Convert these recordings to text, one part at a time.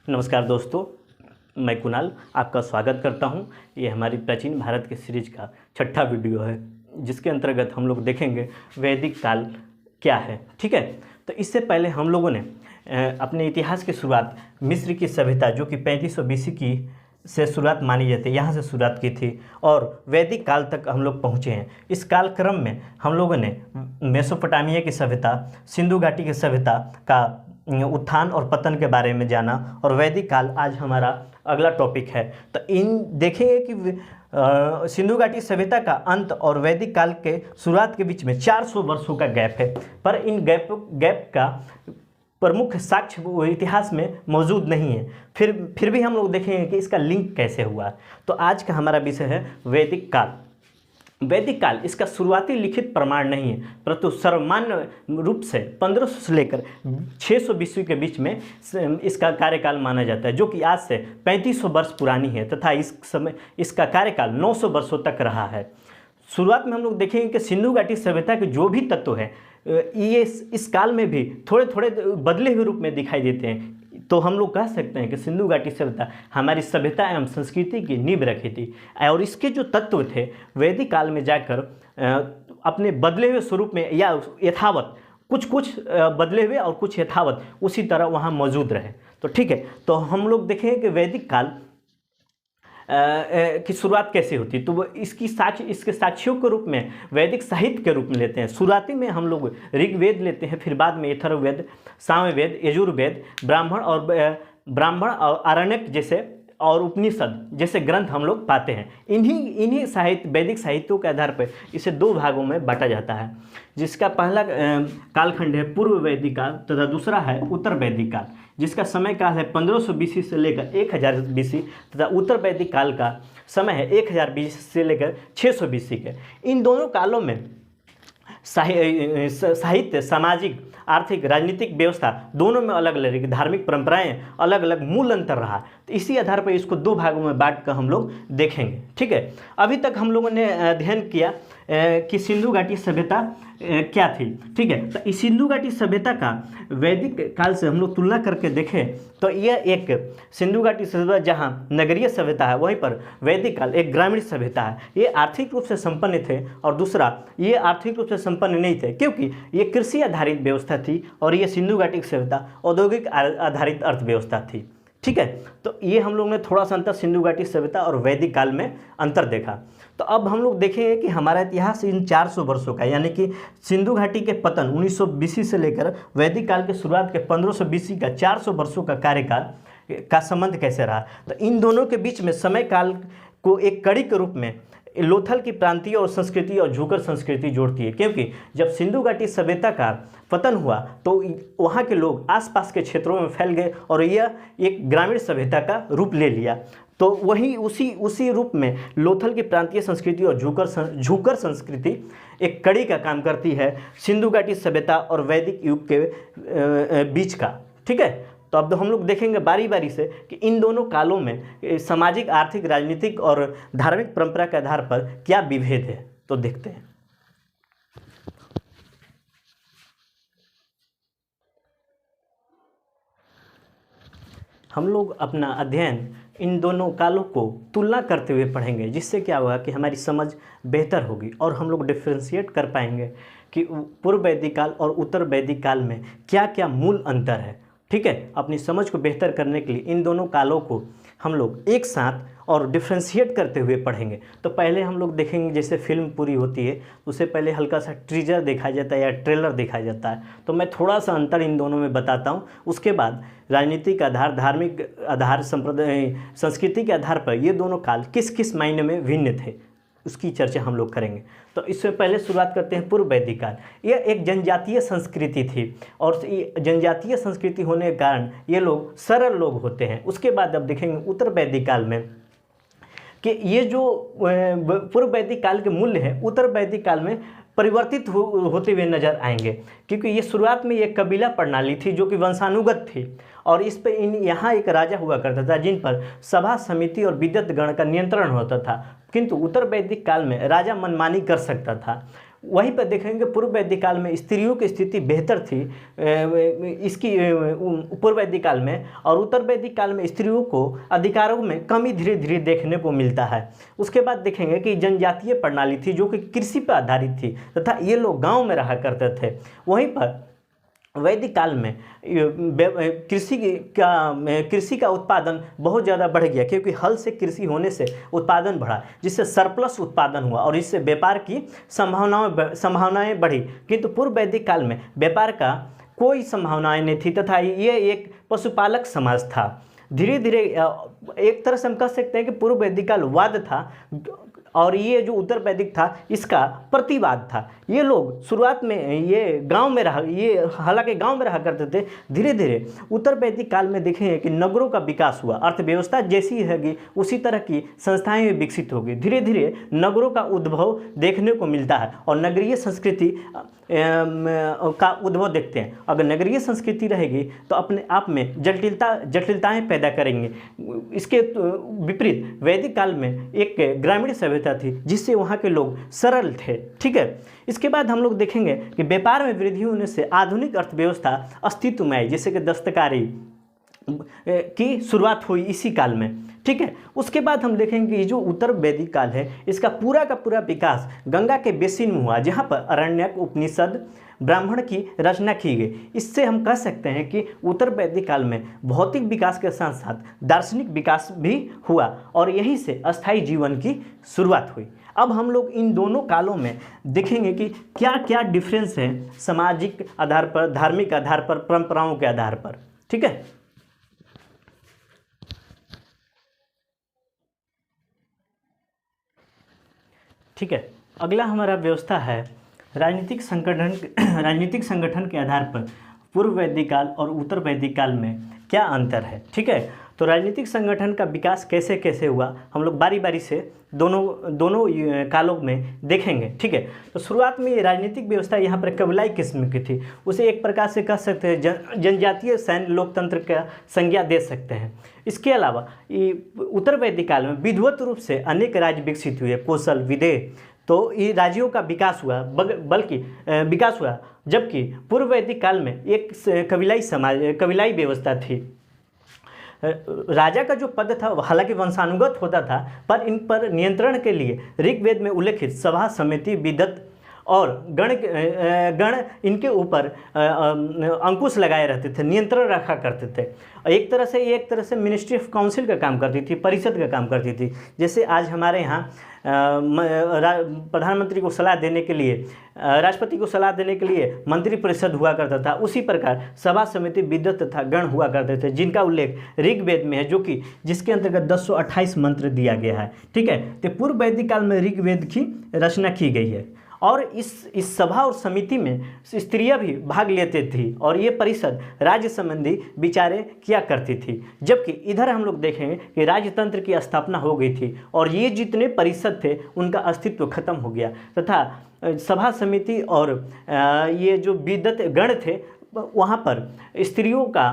नमस्कार दोस्तों, मैं कुणाल आपका स्वागत करता हूं। ये हमारी प्राचीन भारत के सीरीज का छठा वीडियो है, जिसके अंतर्गत हम लोग देखेंगे वैदिक काल क्या है। ठीक है, तो इससे पहले हम लोगों ने अपने इतिहास की शुरुआत मिस्र की सभ्यता जो कि 3500 BC की से शुरुआत मानी जाती है, यहाँ से शुरुआत की थी और वैदिक काल तक हम लोग पहुँचे हैं। इस कालक्रम में हम लोगों ने मेसोपोटामिया की सभ्यता, सिंधु घाटी की सभ्यता का उत्थान और पतन के बारे में जाना और वैदिक काल आज हमारा अगला टॉपिक है। तो इन देखेंगे कि सिंधु घाटी सभ्यता का अंत और वैदिक काल के शुरुआत के बीच में 400 वर्षों का गैप है, पर इन गैप का प्रमुख साक्ष्य इतिहास में मौजूद नहीं है। फिर भी हम लोग देखेंगे कि इसका लिंक कैसे हुआ। तो आज का हमारा विषय है वैदिक काल। वैदिक काल इसका शुरुआती लिखित प्रमाण नहीं है, परंतु सर्वमान्य रूप से 1500 से लेकर 600 BC के बीच में इसका कार्यकाल माना जाता है, जो कि आज से 3500 वर्ष पुरानी है तथा इस समय इसका कार्यकाल 900 वर्षों तक रहा है। शुरुआत में हम लोग देखेंगे कि सिंधु घाटी सभ्यता के जो भी तत्व हैं ये इस काल में भी थोड़े थोड़े बदले हुए रूप में दिखाई देते हैं। तो हम लोग कह सकते हैं कि सिंधु घाटी सभ्यता हमारी सभ्यता एवं संस्कृति की नींव रखी थी और इसके जो तत्व थे वैदिक काल में जाकर अपने बदले हुए स्वरूप में या यथावत कुछ बदले हुए और कुछ यथावत उसी तरह वहाँ मौजूद रहे। तो ठीक है, तो हम लोग देखें कि वैदिक काल की शुरुआत कैसे होती है। तो वो इसके साक्ष्यों के रूप में वैदिक साहित्य के रूप में लेते हैं। शुरुआती में हम लोग ऋग्वेद लेते हैं, फिर बाद में अथर्ववेद, सामवेद, यजुर्वेद, ब्राह्मण और आरण्यक जैसे और उपनिषद जैसे ग्रंथ हम लोग पाते हैं। इन्हीं साहित्य वैदिक साहित्यों के आधार पर इसे दो भागों में बांटा जाता है, जिसका पहला कालखंड है पूर्व वैदिक काल तथा दूसरा है उत्तर वैदिक काल, जिसका समय काल है 1500 BC से लेकर 1000 BC तथा उत्तर वैदिक काल का समय है 1000 BC से लेकर 600 BC के। इन दोनों कालों में साहित्य, सामाजिक, आर्थिक, राजनीतिक व्यवस्था दोनों में अलग अलग धार्मिक परंपराएं अलग अलग मूल अंतर रहा। तो इसी आधार पर इसको दो भागों में बांट कर हम लोग देखेंगे। ठीक है, अभी तक हम लोगों ने अध्ययन किया कि सिंधु घाटी सभ्यता क्या थी। ठीक है, तो इस सिंधु घाटी सभ्यता का वैदिक काल से हम लोग तुलना करके देखें तो यह एक सिंधु घाटी सभ्यता जहाँ नगरीय सभ्यता है, वहीं पर वैदिक काल एक ग्रामीण सभ्यता है। ये आर्थिक रूप से संपन्न थे और दूसरा ये आर्थिक रूप से संपन्न नहीं थे, क्योंकि ये कृषि आधारित व्यवस्था थी और ये सिंधु घाटी सभ्यता औद्योगिक आधारित अर्थव्यवस्था थी। ठीक है, तो ये हम लोग ने थोड़ा सा अंतर सिंधु घाटी सभ्यता और वैदिक काल में अंतर देखा। तो अब हम लोग देखेंगे कि हमारा इतिहास इन 400 वर्षों का, यानी कि सिंधु घाटी के पतन 1900 BC से लेकर वैदिक काल के शुरुआत के 1500 BC का 400 वर्षों का कार्यकाल का संबंध कैसे रहा। तो इन दोनों के बीच में समय काल को एक कड़ी के रूप में लोथल की प्रांतीय और संस्कृति और झूकर संस्कृति जोड़ती है, क्योंकि जब सिंधु घाटी सभ्यता का पतन हुआ तो वहाँ के लोग आसपास के क्षेत्रों में फैल गए और यह एक ग्रामीण सभ्यता का रूप ले लिया। तो वही उसी रूप में लोथल की प्रांतीय संस्कृति और झूकर संस्कृति एक कड़ी का काम करती है सिंधु घाटी सभ्यता और वैदिक युग के बीच का। ठीक है, तो अब हम लोग देखेंगे बारी बारी से कि इन दोनों कालों में सामाजिक, आर्थिक, राजनीतिक और धार्मिक परंपरा के आधार पर क्या विभेद है। तो देखते हैं। हम लोग अपना अध्ययन इन दोनों कालों को तुलना करते हुए पढ़ेंगे, जिससे क्या होगा कि हमारी समझ बेहतर होगी और हम लोग डिफ्रेंशिएट कर पाएंगे कि पूर्व वैदिक काल और उत्तर वैदिक काल में क्या क्या मूल अंतर है। ठीक है, अपनी समझ को बेहतर करने के लिए इन दोनों कालों को हम लोग एक साथ और डिफ्रेंशिएट करते हुए पढ़ेंगे। तो पहले हम लोग देखेंगे, जैसे फिल्म पूरी होती है उससे पहले हल्का सा टीजर देखा जाता है या ट्रेलर देखा जाता है। तो मैं थोड़ा सा अंतर इन दोनों में बताता हूँ। उसके बाद राजनीतिक आधार, धार्मिक आधार, संप्रदाय, संस्कृति के आधार पर ये दोनों काल किस किस मायने में भिन्न थे उसकी चर्चा हम लोग करेंगे। तो इससे पहले शुरुआत करते हैं पूर्व वैदिक काल। यह एक जनजातीय संस्कृति थी और जनजातीय संस्कृति होने के कारण ये लोग सरल लोग होते हैं। उसके बाद अब देखेंगे उत्तर वैदिक काल में कि ये जो पूर्व वैदिक काल के मूल्य हैं उत्तर वैदिक काल में परिवर्तित होते हुए नजर आएंगे, क्योंकि ये शुरुआत में एक कबीला प्रणाली थी जो कि वंशानुगत थी और इस पे यहाँ एक राजा हुआ करता था जिन पर सभा, समिति और विद्वत गण का नियंत्रण होता था। किंतु उत्तर वैदिक काल में राजा मनमानी कर सकता था। वहीं पर देखेंगे पूर्व वैदिक काल में स्त्रियों की स्थिति बेहतर थी, इसकी पूर्व वैदिक काल में, और उत्तर वैदिक काल में स्त्रियों को अधिकारों में कमी धीरे धीरे देखने को मिलता है। उसके बाद देखेंगे कि जनजातीय प्रणाली थी जो कि कृषि पर आधारित थी तथा ये लोग गांव में रहा करते थे। वहीं पर वैदिक काल में कृषि का उत्पादन बहुत ज़्यादा बढ़ गया, क्योंकि हल से कृषि होने से उत्पादन बढ़ा, जिससे सरप्लस उत्पादन हुआ और इससे व्यापार की संभावनाएं बढ़ी। किंतु पूर्व वैदिक काल में व्यापार का कोई संभावनाएं नहीं थी तथा ये एक पशुपालक समाज था। धीरे धीरे एक तरह से हम कह सकते हैं कि पूर्व वैदिक काल वाद था और ये जो उत्तर वैदिक था इसका प्रतिवाद था। ये लोग शुरुआत में ये हालांकि गांव में रहा करते थे। धीरे धीरे उत्तर वैदिक काल में देखेंगे कि नगरों का विकास हुआ, अर्थव्यवस्था जैसी है उसी तरह की संस्थाएं भी विकसित होगी। धीरे धीरे नगरों का उद्भव देखने को मिलता है और नगरीय संस्कृति का उद्भव देखते हैं। अगर नगरीय संस्कृति रहेगी तो अपने आप में जटिलताएं पैदा करेंगे। इसके विपरीत वैदिक काल में एक ग्रामीण सभ्यता थी जिससे वहाँ के लोग सरल थे। ठीक है, इसके बाद हम लोग देखेंगे कि व्यापार में वृद्धि होने से आधुनिक अर्थव्यवस्था अस्तित्व में आई, जैसे कि दस्तकारी की शुरुआत हुई इसी काल में। ठीक है, उसके बाद हम देखेंगे कि जो उत्तर वैदिक काल है इसका पूरा का पूरा विकास गंगा के बेसिन में हुआ, जहाँ पर अरण्यक, उपनिषद, ब्राह्मण की रचना की गई। इससे हम कह सकते हैं कि उत्तर वैदिक काल में भौतिक विकास के साथ साथ दार्शनिक विकास भी हुआ और यहीं से अस्थायी जीवन की शुरुआत हुई। अब हम लोग इन दोनों कालों में देखेंगे कि क्या क्या डिफरेंस है सामाजिक आधार पर, धार्मिक आधार पर, परंपराओं के आधार पर। ठीक है, ठीक है, अगला हमारा व्यवस्था है राजनीतिक संगठन के आधार पर पूर्व वैदिक काल और उत्तर वैदिक काल में क्या अंतर है। ठीक है, तो राजनीतिक संगठन का विकास कैसे कैसे हुआ हम लोग बारी बारी से दोनों कालों में देखेंगे। ठीक है, तो शुरुआत में ये राजनीतिक व्यवस्था यहाँ पर कबीलाई किस्म की थी। उसे एक प्रकार से कह सकते हैं जनजातीय सैन्य लोकतंत्र का संज्ञा दे सकते हैं। इसके अलावा उत्तर वैदिक काल में विधिवत रूप से अनेक राज्य विकसित हुए, कौशल, विदेह, तो ये राज्यों का विकास हुआ, विकास हुआ। जबकि पूर्व वैदिक काल में एक कबीलाई व्यवस्था थी। राजा का जो पद था हालांकि वंशानुगत होता था, पर इन पर नियंत्रण के लिए ऋग्वेद में उल्लेखित सभा, समिति, विदत और गण इनके ऊपर अंकुश लगाए रहते थे, नियंत्रण रखा करते थे। एक तरह से मिनिस्ट्री ऑफ काउंसिल का काम करती थी, परिषद का काम करती थी। जैसे आज हमारे यहाँ प्रधानमंत्री को सलाह देने के लिए, राष्ट्रपति को सलाह देने के लिए मंत्री परिषद हुआ करता था, उसी प्रकार सभा, समिति, विदत तथा गण हुआ करते थे, जिनका उल्लेख ऋग्वेद में है, जिसके अंतर्गत 1028 मंत्र दिया गया है। ठीक है, तो पूर्व वैदिक काल में ऋग्वेद की रचना की गई है और इस सभा और समिति में स्त्रियां भी भाग लेती थी और ये परिषद राज्य संबंधी विचारें किया करती थी। जबकि इधर हम लोग देखेंगे कि राजतंत्र की स्थापना हो गई थी और ये जितने परिषद थे उनका अस्तित्व खत्म हो गया तथा सभा, समिति और ये जो विदत गण थे वहाँ पर स्त्रियों का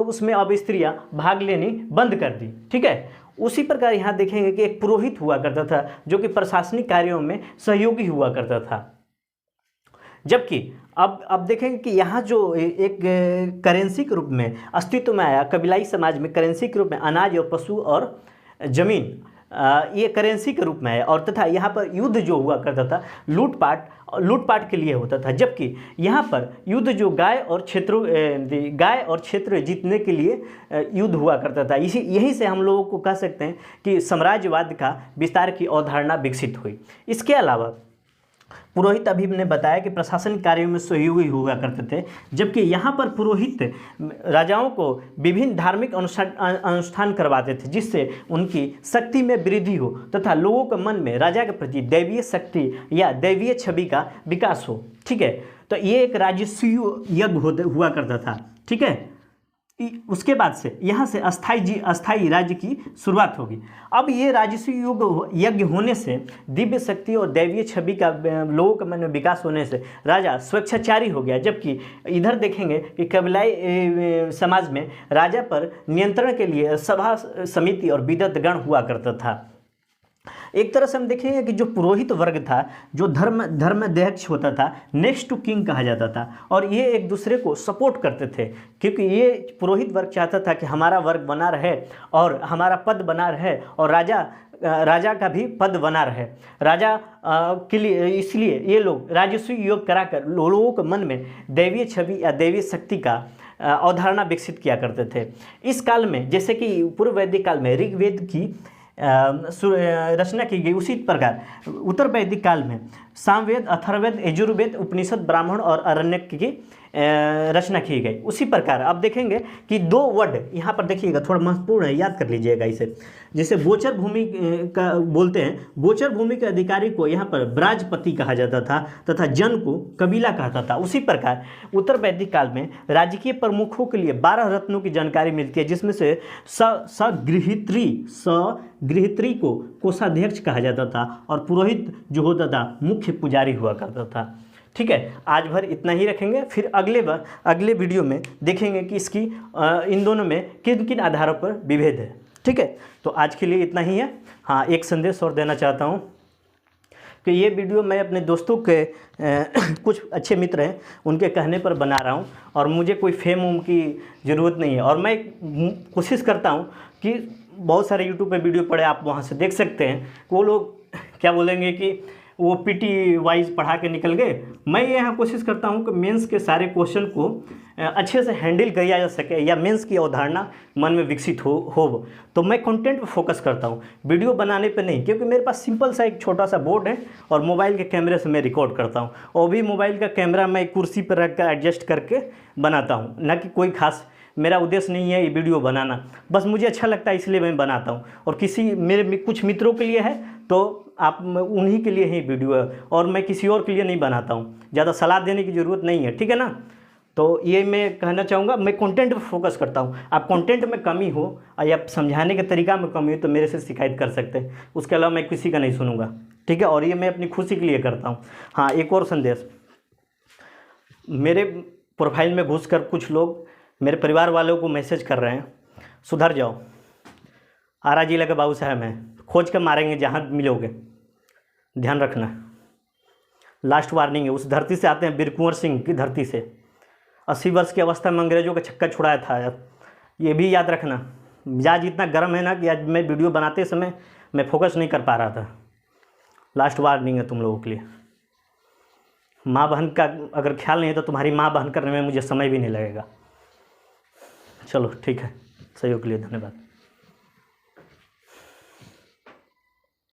उसमें अब स्त्रियाँ भाग लेनी बंद कर दी। ठीक है, उसी प्रकार यहाँ देखेंगे कि एक पुरोहित हुआ करता था जो कि प्रशासनिक कार्यों में सहयोगी हुआ करता था। जबकि अब देखेंगे कि यहाँ जो एक करेंसी के रूप में अस्तित्व में आया, कबीलाई समाज में करेंसी के रूप में अनाज और पशु और जमीन ये करेंसी के रूप में है और तथा यहाँ पर युद्ध जो हुआ करता था लूटपाट के लिए होता था। जबकि यहाँ पर युद्ध जो गाय और क्षेत्र जीतने के लिए युद्ध हुआ करता था। यहीं से हम लोगों को कह सकते हैं कि साम्राज्यवाद का विस्तार की अवधारणा विकसित हुई। इसके अलावा पुरोहित अभी ने बताया कि प्रशासनिक कार्यों में सहयोगी हुआ करते थे, जबकि यहाँ पर पुरोहित राजाओं को विभिन्न धार्मिक अनुष्ठान करवाते थे जिससे उनकी शक्ति में वृद्धि हो तथा लोगों के मन में राजा के प्रति दैवीय शक्ति या दैवीय छवि का विकास हो। ठीक है, तो ये एक राजसूय यज्ञ हुआ करता था। ठीक है, उसके बाद से यहाँ से अस्थाई राज्य की शुरुआत होगी। अब ये राजसूय यज्ञ होने से दिव्य शक्ति और दैवीय छवि का लोगों के मन में विकास होने से राजा स्वेच्छाचारी हो गया। जबकि इधर देखेंगे कि कबीलाई समाज में राजा पर नियंत्रण के लिए सभा, समिति और विदत गण हुआ करता था। एक तरह से हम देखेंगे कि जो पुरोहित वर्ग था, जो धर्माध्यक्ष होता था, नेक्स्ट टू किंग कहा जाता था, और ये एक दूसरे को सपोर्ट करते थे, क्योंकि ये पुरोहित वर्ग चाहता था कि हमारा वर्ग बना रहे और हमारा पद बना रहे, और राजा का भी पद बना रहे। राजा के लिए, इसलिए ये लोग राजस्व योग कराकर लोगों के मन में दैवीय छवि या दैवीय शक्ति का अवधारणा विकसित किया करते थे। इस काल में, जैसे कि पूर्व वैदिक काल में ऋग्वेद की रचना की गई, उसी प्रकार उत्तर वैदिक काल में सामवेद, अथर्ववेद, यजुर्वेद, उपनिषद, ब्राह्मण और आरण्यक की रचना की गई। उसी प्रकार अब देखेंगे कि दो वर्ड यहाँ पर देखिएगा, थोड़ा महत्वपूर्ण है, याद कर लीजिएगा इसे। जैसे गोचर भूमि का बोलते हैं, गोचर भूमि के अधिकारी को यहाँ पर ब्राजपति कहा जाता था तथा जन को कबीला कहता था। उसी प्रकार उत्तर वैदिक काल में राजकीय प्रमुखों के लिए 12 रत्नों की जानकारी मिलती है, जिसमें से सगृहित्री को कोषाध्यक्ष कहा जाता था, और पुरोहित जो होता था मुख्य पुजारी हुआ करता था। ठीक है, आज भर इतना ही रखेंगे, फिर अगले वीडियो में देखेंगे कि इसकी इन दोनों में किन किन आधारों पर विभेद है। ठीक है, तो आज के लिए इतना ही है। हाँ, एक संदेश और देना चाहता हूँ कि ये वीडियो मैं अपने दोस्तों के कुछ अच्छे मित्र हैं उनके कहने पर बना रहा हूँ, और मुझे कोई फेम उम की ज़रूरत नहीं है, और मैं कोशिश करता हूँ कि बहुत सारे यूट्यूब पे वीडियो पड़े, आप वहाँ से देख सकते हैं। वो लोग क्या बोलेंगे कि वो पीटी वाइज पढ़ा के निकल गए। मैं यहाँ कोशिश करता हूँ कि मेंस के सारे क्वेश्चन को अच्छे से हैंडल किया जा सके, या मेंस की अवधारणा मन में विकसित हो। तो मैं कंटेंट पे फोकस करता हूँ, वीडियो बनाने पे नहीं, क्योंकि मेरे पास सिंपल सा एक छोटा सा बोर्ड है और मोबाइल के कैमरे से मैं रिकॉर्ड करता हूँ, और भी मोबाइल का कैमरा मैं कुर्सी पर रख कर एडजस्ट करके बनाता हूँ। ना कि कोई खास मेरा उद्देश्य नहीं है ये वीडियो बनाना, बस मुझे अच्छा लगता है इसलिए मैं बनाता हूँ, और मेरे कुछ मित्रों के लिए है तो आप उन्हीं के लिए ही वीडियो है, और मैं किसी और के लिए नहीं बनाता हूँ। ज़्यादा सलाह देने की ज़रूरत नहीं है, ठीक है ना। तो ये मैं कहना चाहूँगा, मैं कंटेंट पर फोकस करता हूँ। आप कंटेंट में कमी हो या समझाने के तरीका में कमी हो तो मेरे से शिकायत कर सकते हैं, उसके अलावा मैं किसी का नहीं सुनूंगा। ठीक है, और ये मैं अपनी खुशी के लिए करता हूँ। हाँ, एक और संदेश, मेरे प्रोफाइल में घुस कर कुछ लोग मेरे परिवार वालों को मैसेज कर रहे हैं, सुधर जाओ, आरा जिला के बाबू साहब हैं, खोज कर मारेंगे जहाँ मिलोगे, ध्यान रखना। लास्ट वार्निंग है, उस धरती से आते हैं, बीर कुंवर सिंह की धरती से। 80 वर्ष की अवस्था में अंग्रेजों का छक्का छुड़ाया था यार, ये भी याद रखना। मिजाज इतना गर्म है ना कि आज मैं वीडियो बनाते समय मैं फोकस नहीं कर पा रहा था। लास्ट वार्निंग है तुम लोगों के लिए। माँ बहन का अगर ख्याल नहीं है तो तुम्हारी माँ बहन करने में मुझे समय भी नहीं लगेगा। चलो ठीक है, सहयोग के लिए धन्यवाद।